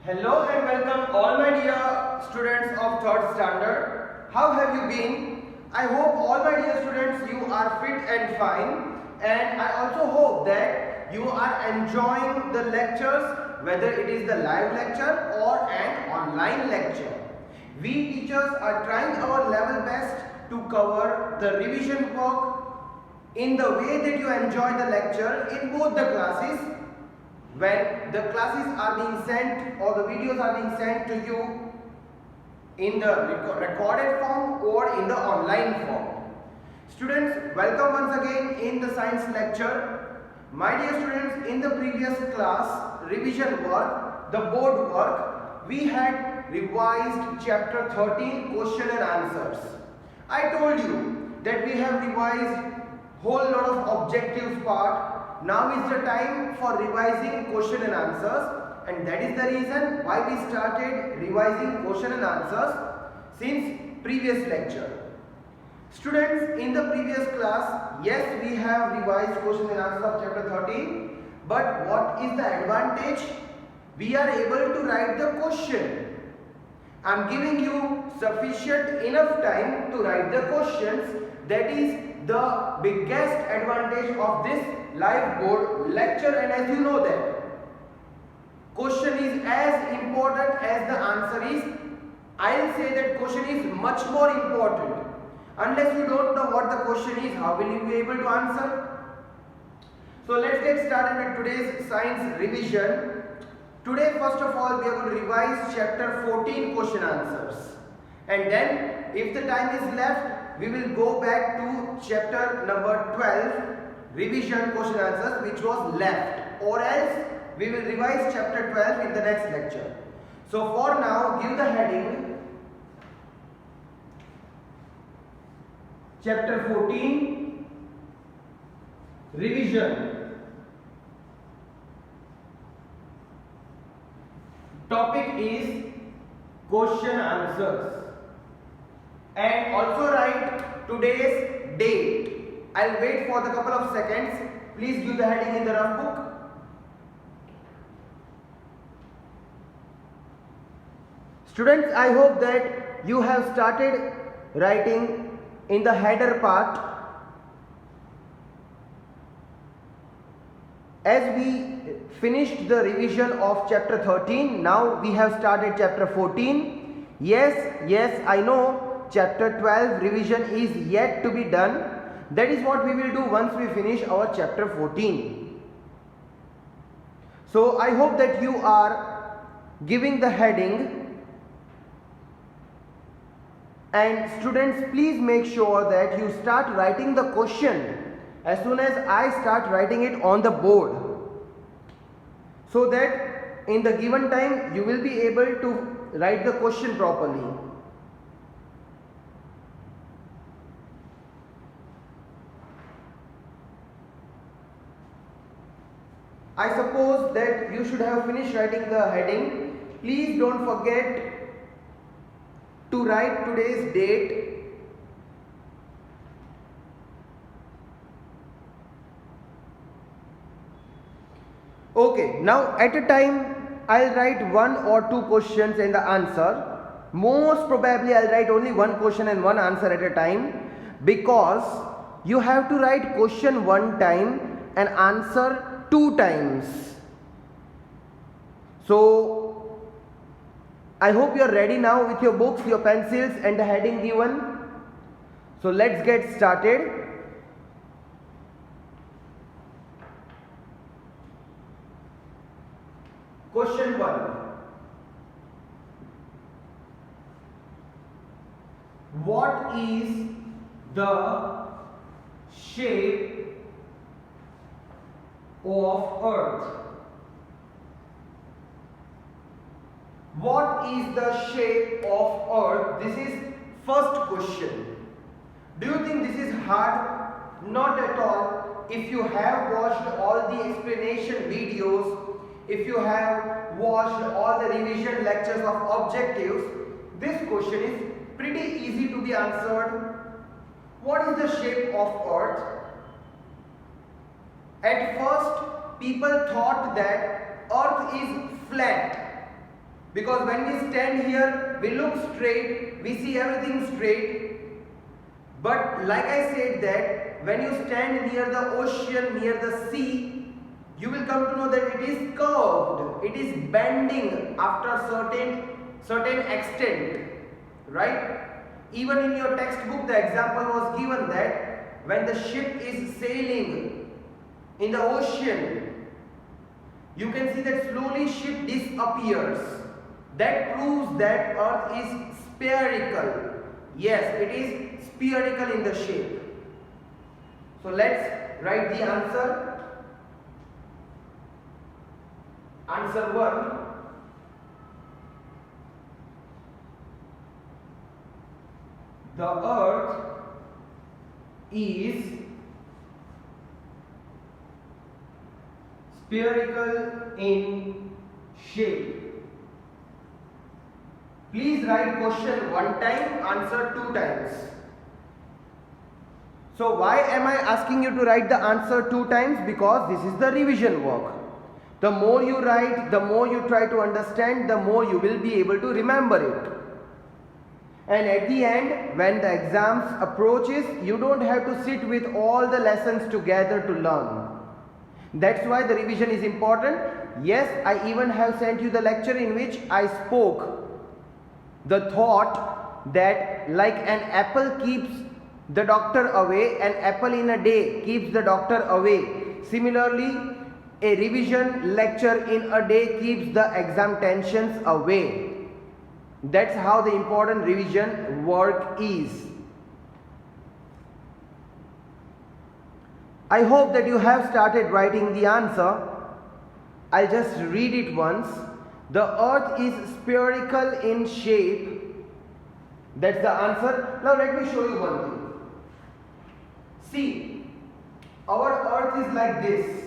Hello and welcome all my dear students of 3rd standard. How have you been? I hope all my dear students you are fit and fine, and I also hope that you are enjoying the lectures, whether it is the live lecture or an online lecture. We teachers are trying our level best to cover the revision work in the way that you enjoy the lecture in both the classes, when the classes are being sent or the videos are being sent to you in the recorded form or in the online form. Students, welcome once again in the science lecture. My dear students, in the previous class revision work, the board work, we had revised chapter 13 question and answers. I told you that we have revised whole lot of objective part. Now is the time for revising question and answers, and that is the reason why we started revising question and answers since previous lecture. Students, in the previous class, yes, we have revised question and answers of chapter 13, but what is the advantage? We are able to write the question. I am giving you sufficient enough time to write the questions. That is the biggest advantage of this live board lecture, and as you know that question is as important as the answer is. I'll say that question is much more important. Unless you don't know what the question is, how will you be able to answer? So let's get started with today's science revision. Today, first of all, we are going to revise chapter 14 question answers, and then if the time is left, we will go back to chapter number 12 revision question answers which was left, or else we will revise chapter 12 in the next lecture. So for now, give the heading chapter 14 revision. Topic is question answers, and also write today's date. I'll wait for the couple of seconds. Please give the heading in the rough book. Students, I hope that you have started writing in the header part. As we finished the revision of chapter 13, now we have started chapter 14. Yes, I know chapter 12 revision is yet to be done. That is what we will do once we finish our chapter 14. So I hope that you are giving the heading, and students, please make sure that you start writing the question as soon as I start writing it on the board, so that in the given time you will be able to write the question properly. I suppose that you should have finished writing the heading. Please don't forget to write today's date. Okay, now at a time I'll write one or two questions and the answer. Most probably I'll write only one question and one answer at a time, because you have to write question one time and answer two times. So I hope you are ready now with your books, your pencils and the heading given. So let's get started. Question 1. What is the shape of Earth? What is the shape of Earth? This is first question. Do you think this is hard? Not at all. If you have watched all the explanation videos, if you have watched all the revision lectures of objectives, this question is pretty easy to be answered. What is the shape of Earth? At first, people thought that Earth is flat. Because when we stand here, we look straight, we see everything straight. But like I said that when you stand near the ocean, near the sea, you will come to know that it is curved, it is bending after a certain extent, right? Even in your textbook the example was given that when the ship is sailing in the ocean, you can see that slowly ship disappears. That proves that earth is spherical. Yes, it is spherical in the shape. So let's write the answer. Answer 1. The earth is spherical in shape. Please write question 1 time, answer 2 times. So why am I asking you to write the answer 2 times? Because this is the revision work. The more you write, the more you try to understand, the more you will be able to remember it. And at the end, when the exams approaches, you don't have to sit with all the lessons together to learn. That's why the revision is important. Yes, I even have sent you the lecture in which I spoke the thought that like an apple keeps the doctor away, an apple in a day keeps the doctor away. Similarly, a revision lecture in a day keeps the exam tensions away. That's how the important revision work is. I hope that you have started writing the answer. I'll just read it once. The earth is spherical in shape. That's the answer. Now let me show you one thing. See, our earth is like this.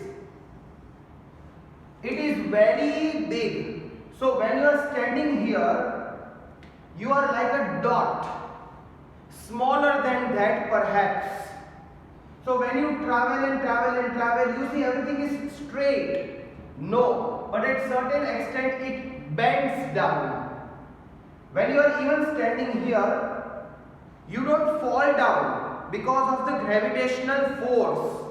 It is very big. So when you are standing here, you are like a dot, smaller than that perhaps. So when you travel and travel and travel, you see everything is straight. No, but at certain extent it bends down. When you are even standing here, you don't fall down because of the gravitational force.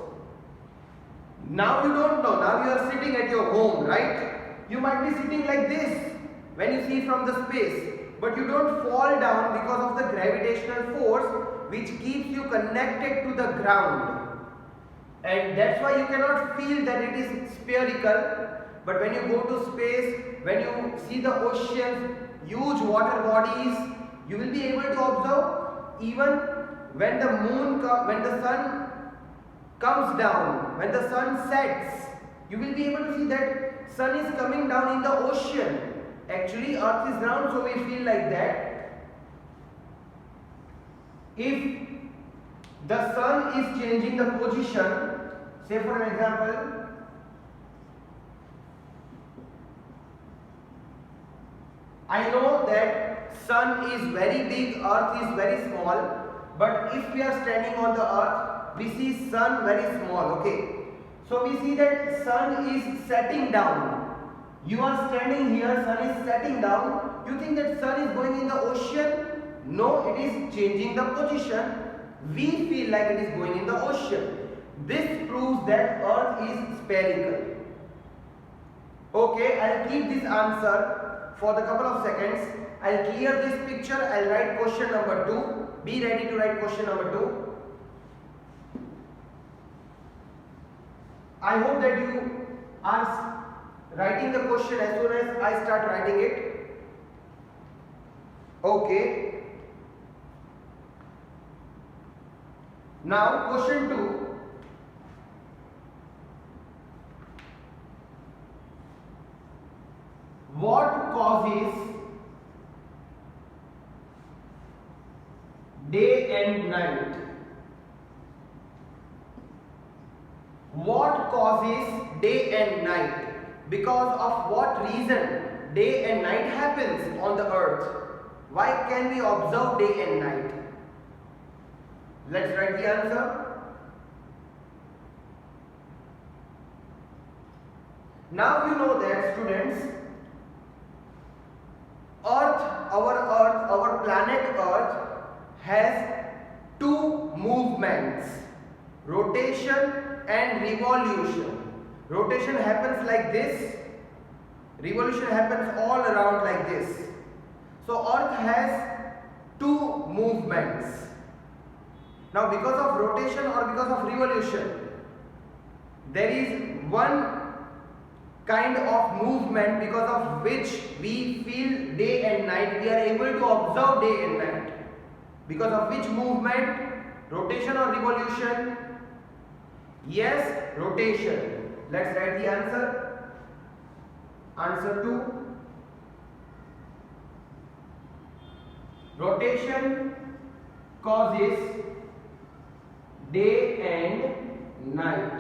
Now you don't know, now you are sitting at your home, right? You might be sitting like this when you see from the space, but you don't fall down because of the gravitational force which keeps you connected to the ground. And that's why you cannot feel that it is spherical. But when you go to space, when you see the oceans, huge water bodies, you will be able to observe even when the when the sun comes down, when the sun sets, you will be able to see that sun is coming down in the ocean. Actually, earth is round, so we feel like that. If the sun is changing the position, say for an example, I know that sun is very big, earth is very small, but if we are standing on the earth, we see sun very small, okay? So we see that sun is setting down. You are standing here, sun is setting down. You think that sun is going in the ocean? No, it is changing the position. We feel like it is going in the ocean. This proves that earth is spherical. Okay, I'll keep this answer for the couple of seconds. I'll clear this picture. I'll write question number 2. Be ready to write question number 2. I hope that you are writing the question as soon as I start writing it. Okay. Now question 2. What causes day and night? What causes day and night? Because of what reason day and night happens on the earth? Why can we observe day and night? Let's write the answer. Now you know that, students, our planet Earth has two movements, rotation and revolution. Rotation happens like this, revolution happens all around like this. So Earth has two movements. Now because of rotation or because of revolution, there is one kind of movement because of which we feel day and night, we are able to observe day and night. Because of which movement? Rotation or revolution? Yes, rotation. Let's write the answer. Answer 2. Rotation causes day and night.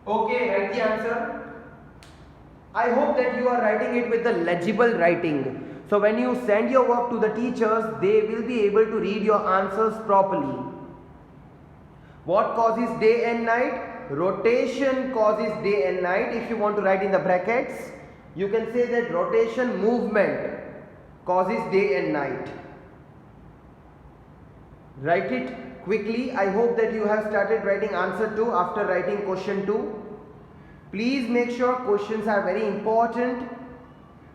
Okay, write the answer. I hope that you are writing it with the legible writing. So when you send your work to the teachers, they will be able to read your answers properly. What causes day and night? Rotation causes day and night. If you want to write in the brackets, you can say that rotation movement causes day and night. Write it quickly. I hope that you have started writing answer 2 after writing question 2. Please make sure questions are very important.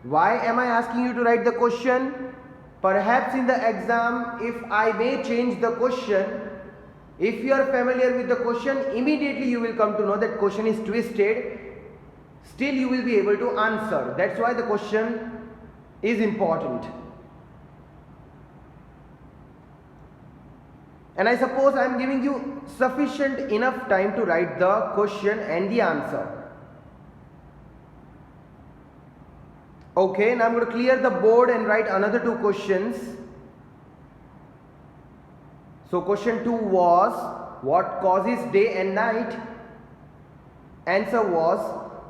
Why am I asking you to write the question? Perhaps in the exam, if I may change the question, if you are familiar with the question, immediately you will come to know that question is twisted. Still you will be able to answer. That's why the question is important. And I suppose I am giving you sufficient enough time to write the question and the answer. Okay, now I am going to clear the board and write another 2 questions. So question 2 was, what causes day and night? Answer was,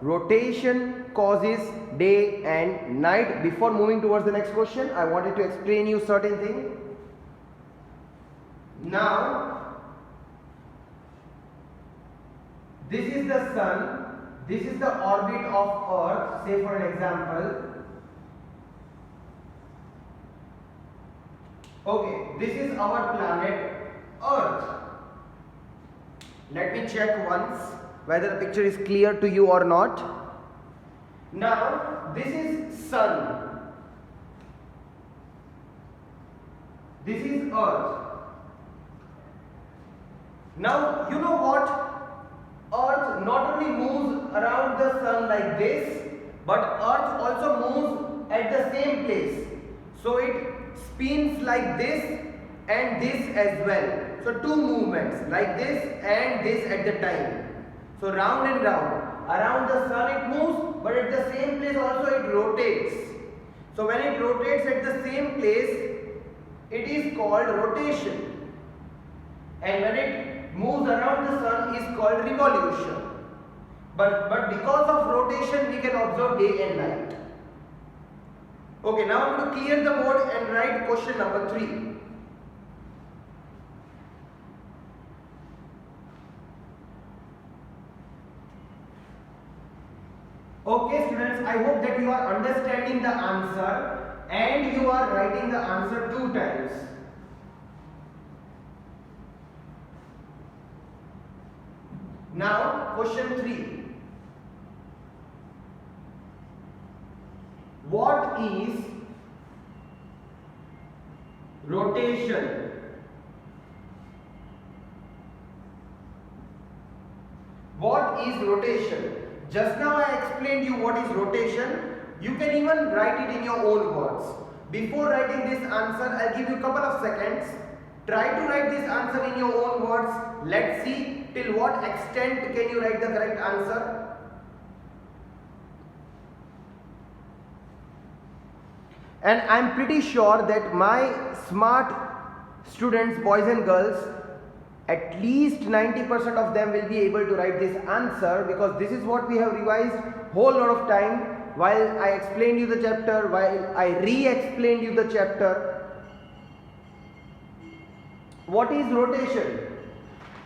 rotation causes day and night. Before moving towards the next question, I wanted to explain you certain thing. Now, this is the sun, this is the orbit of Earth, say for an example. Okay, this is our planet Earth. Let me check once whether the picture is clear to you or not. Now, this is sun. This is Earth. Now, you know what? Earth not only moves around the sun like this, but Earth also moves at the same place. So it spins like this and this as well. So 2 movements like this and this at the time. So round and round. Around the sun it moves, but at the same place also it rotates. So when it rotates at the same place, it is called rotation. And when it moves around the sun is called revolution. But because of rotation we can observe day and night. Okay, now I'm going to clear the board and write question number 3. Okay students, I hope that you are understanding the answer and you are writing the answer 2 times. Now question 3. What is rotation? What is rotation? Just now I explained you what is rotation. You can even write it in your own words. Before writing this answer, I'll give you a couple of seconds. Try to write this answer in your own words. Let's see till what extent can you write the correct answer. And I'm pretty sure that my smart students, boys and girls, at least 90% of them will be able to write this answer, because this is what we have revised whole lot of time while I explained you the chapter, while I re-explained you the chapter. What is rotation?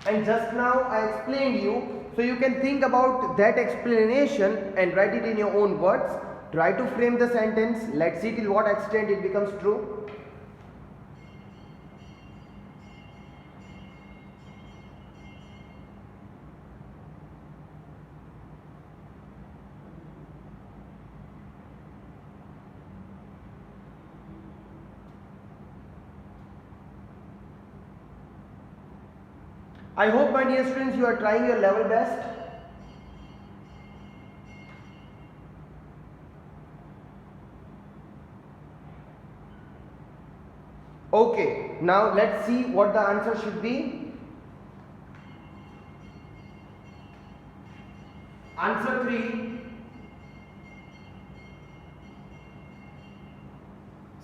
And just now I explained you, so you can think about that explanation and write it in your own words. Try to frame the sentence. Let's see till what extent it becomes true. I hope, my dear students, you are trying your level best. Okay, now let's see what the answer should be. Answer 3.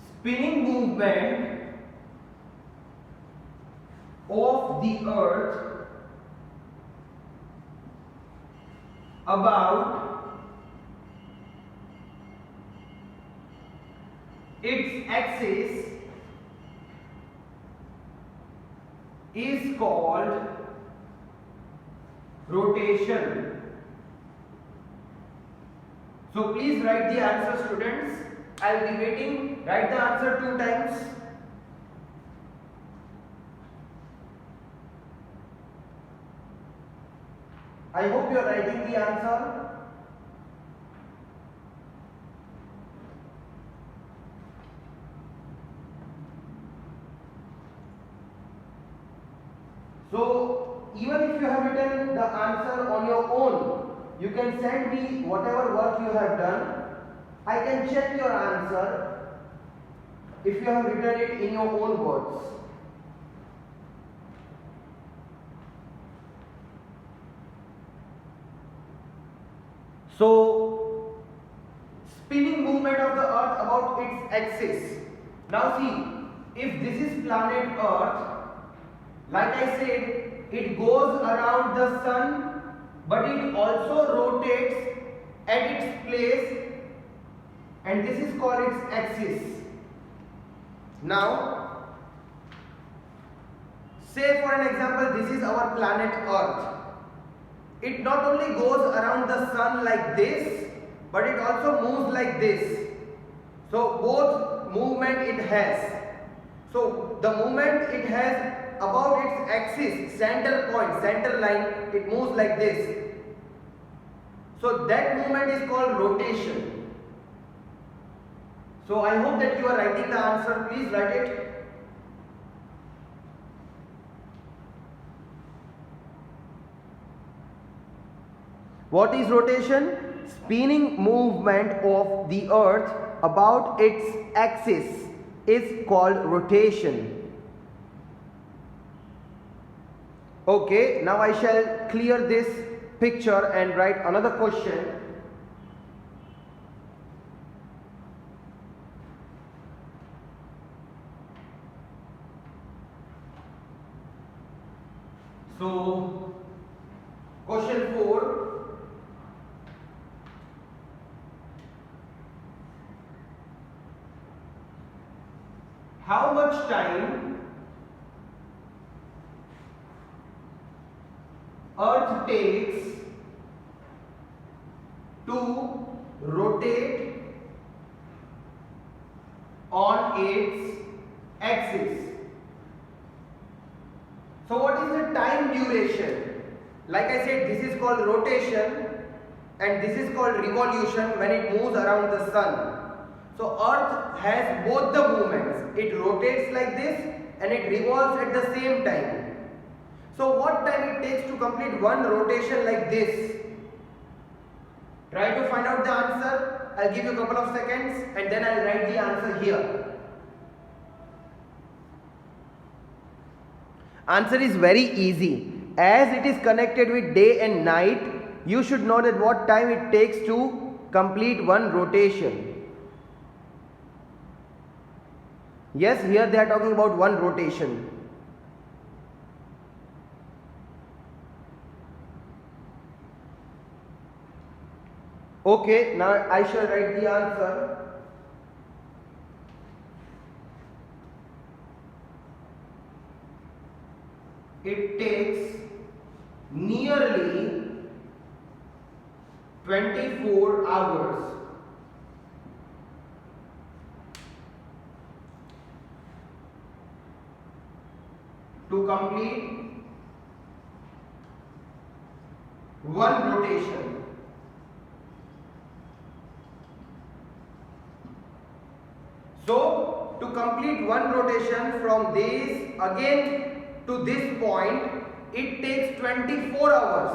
Spinning movement of the earth about its axis is called rotation. So please write the answer, students. I will be waiting. Write the answer 2 times. I hope you are writing the answer. So even if you have written the answer on your own, you can send me whatever work you have done. I can check your answer if you have written it in your own words. So, spinning movement of the earth about its axis. Now see, if this is planet Earth, like I said, it goes around the sun, but it also rotates at its place, and this is called its axis. Now, say for an example, this is our planet Earth. It not only goes around the sun like this, but it also moves like this. So both movement it has. So the movement it has about its axis, center point, center line, it moves like this. So that movement is called rotation. So I hope that you are writing the answer. Please write it. What is rotation? Spinning movement of the earth about its axis is called rotation. Okay, now I shall clear this picture and write another question. So, question 4. How much time Earth takes to rotate on its axis? So what is the time duration? Like I said, this is called rotation and this is called revolution when it moves around the sun. So Earth has both the movements. It rotates like this and it revolves at the same time. So what time it takes to complete one rotation like this? Try to find out the answer. I'll give you a couple of seconds and then I'll write the answer here. Answer is very easy. As it is connected with day and night, you should know that what time it takes to complete one rotation. Yes, here they are talking about one rotation. Okay, now I shall write the answer. It takes nearly 24 hours complete one rotation. So to complete one rotation from this again to this point, it takes 24 hours.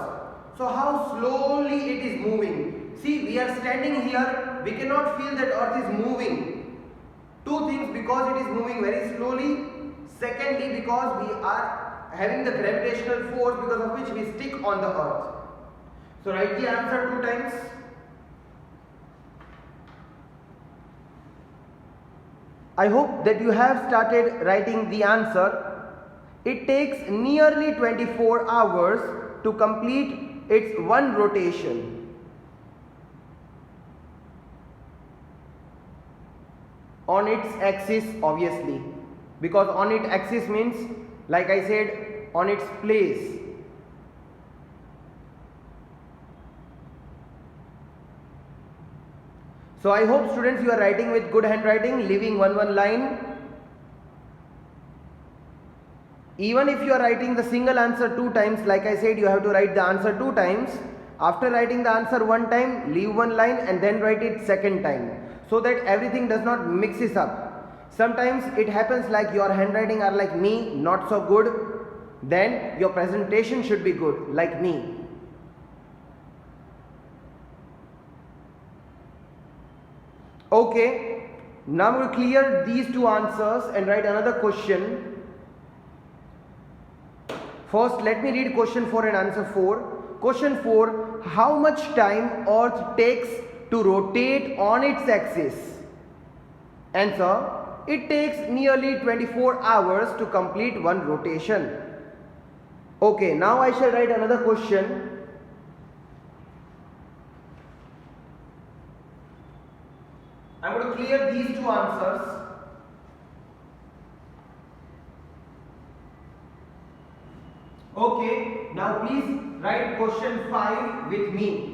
So how slowly it is moving. See, we are standing here, we cannot feel that earth is moving. Two things: because it is moving very slowly, secondly because we are having the gravitational force because of which we stick on the earth. So write the answer 2 times. I hope that you have started writing the answer. It takes nearly 24 hours to complete its one rotation. On its axis, obviously, because on its axis means, like I said, on its place. So I hope students you are writing with good handwriting, leaving one line. Even if you are writing the single answer 2 times, like I said, you have to write the answer 2 times. After writing the answer 1 time, leave 1 line and then write it second time, so that everything does not mixes up. Sometimes it happens like your handwriting are like me, not so good. Then your presentation should be good, like me. Okay, now we will clear these 2 answers and write another question. First, let me read question 4 and answer 4. Question 4, how much time earth takes to rotate on its axis? Answer, it takes nearly 24 hours to complete one rotation. Okay, now I shall write another question. I am going to clear these 2 answers. Okay, now please write question 5 with me.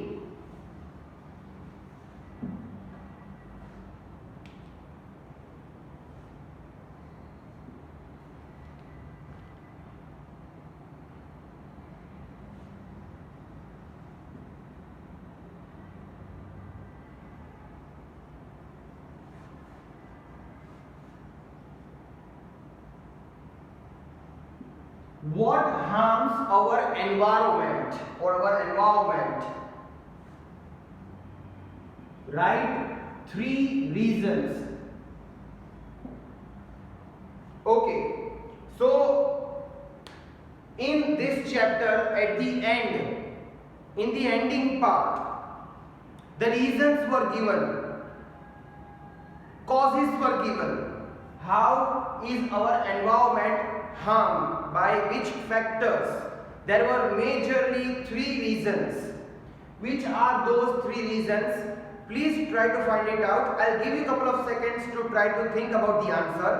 What harms our environment or our environment? Write 3 reasons. Okay, so in this chapter, at the end, in the ending part, the reasons were given, causes were given. How is our environment harmed, by which factors? There were majorly 3 reasons. Which are those 3 reasons? Please try to find it out. I'll give you a couple of seconds to try to think about the answer.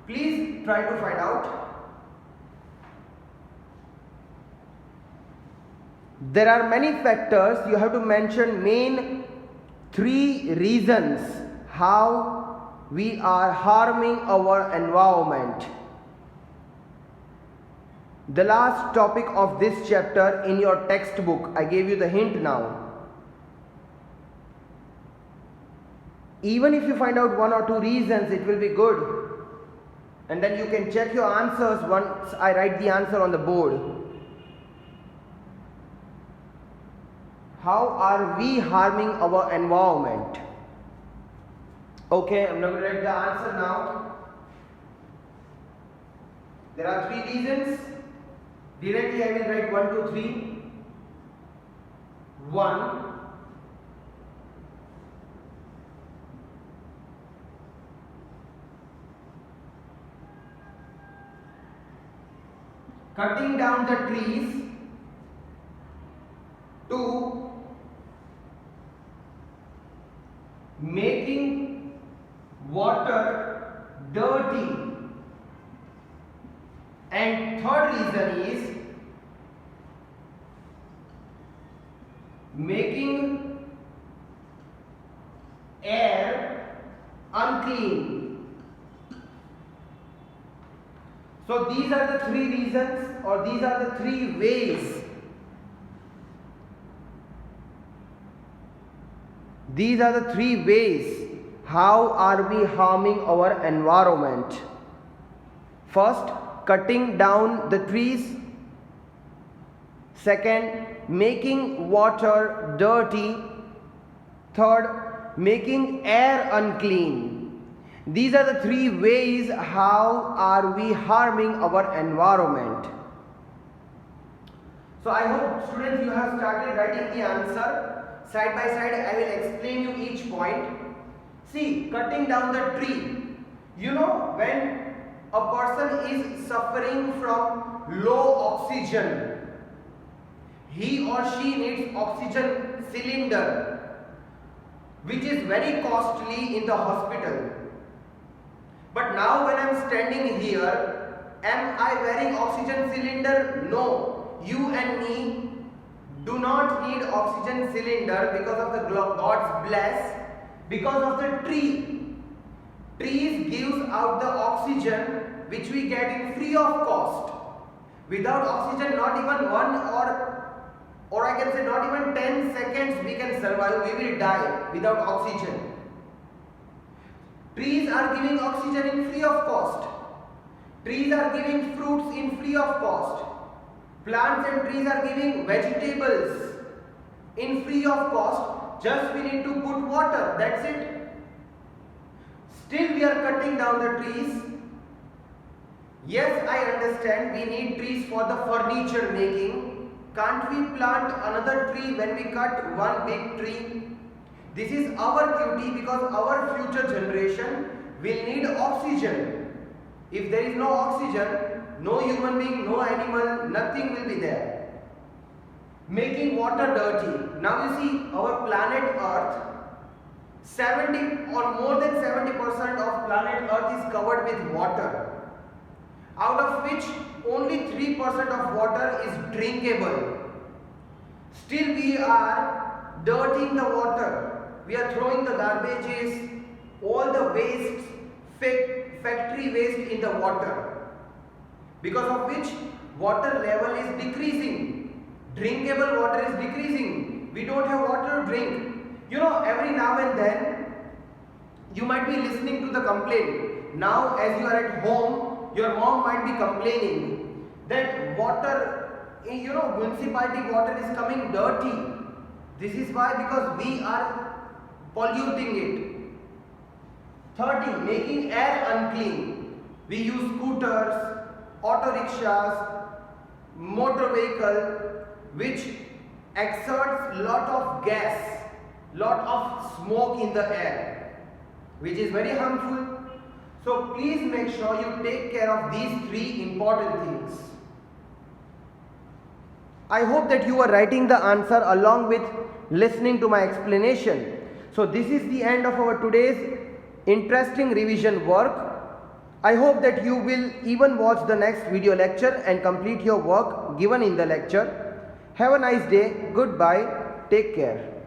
Please try to find out. There are many factors. You have to mention main 3 reasons how we are harming our environment. The last topic of this chapter in your textbook, I gave you the hint now. Even if you find out 1 or 2 reasons, it will be good. And then you can check your answers once I write the answer on the board. How are we harming our environment? Okay, I'm going to write the answer now. There are 3 reasons. Directly I will write 1, 2, 3. 1. Cutting down the trees. 2. Making water dirty. And third reason is making air unclean. So these are the three reasons, or these are the three ways. These are the three ways how are we harming our environment. First, cutting down the trees. Second, making water dirty. Third, making air unclean. These are the three ways how are we harming our environment. So I hope students you have started writing the answer. Side by side I will explain you each point. See, cutting down the tree. You know, when a person is suffering from low oxygen, he or she needs oxygen cylinder, which is very costly in the hospital. But now when I am standing here, am I wearing oxygen cylinder? No. You and me do not need oxygen cylinder because of the God's bless, because of the tree. Trees gives out the oxygen which we get in free of cost. Without oxygen, not even one or I can say not even 10 seconds we can survive, we will die without oxygen. Trees are giving oxygen in free of cost. Trees are giving fruits in free of cost. Plants and trees are giving vegetables in free of cost. Just we need to put water, that's it. Still we are cutting down the trees. Yes, I understand we need trees for the furniture making. Can't we plant another tree when we cut one big tree? This is our duty because our future generation will need oxygen. If there is no oxygen, no human being, no animal, nothing will be there. Making water dirty. Now you see our planet Earth, 70 or more than 70% of planet Earth is covered with water, out of which only 3% of water is drinkable. Still we are dirtying the water. We are throwing the garbages, all the wastes, factory waste in the water, because of which water level is decreasing. Drinkable water is decreasing. We don't have water to drink. You know, every now and then you might be listening to the complaint. Now as you are at home, your mom might be complaining that water, you know, municipality water is coming dirty. This is why, because we are polluting it. 30. Making air unclean. We use scooters, auto rickshaws, motor vehicle, which exerts lot of gas, lot of smoke in the air, which is very harmful. So please make sure you take care of these three important things. I hope that you are writing the answer along with listening to my explanation. So this is the end of our today's interesting revision work. I hope that you will even watch the next video lecture and complete your work given in the lecture. Have a nice day. Goodbye. Take care.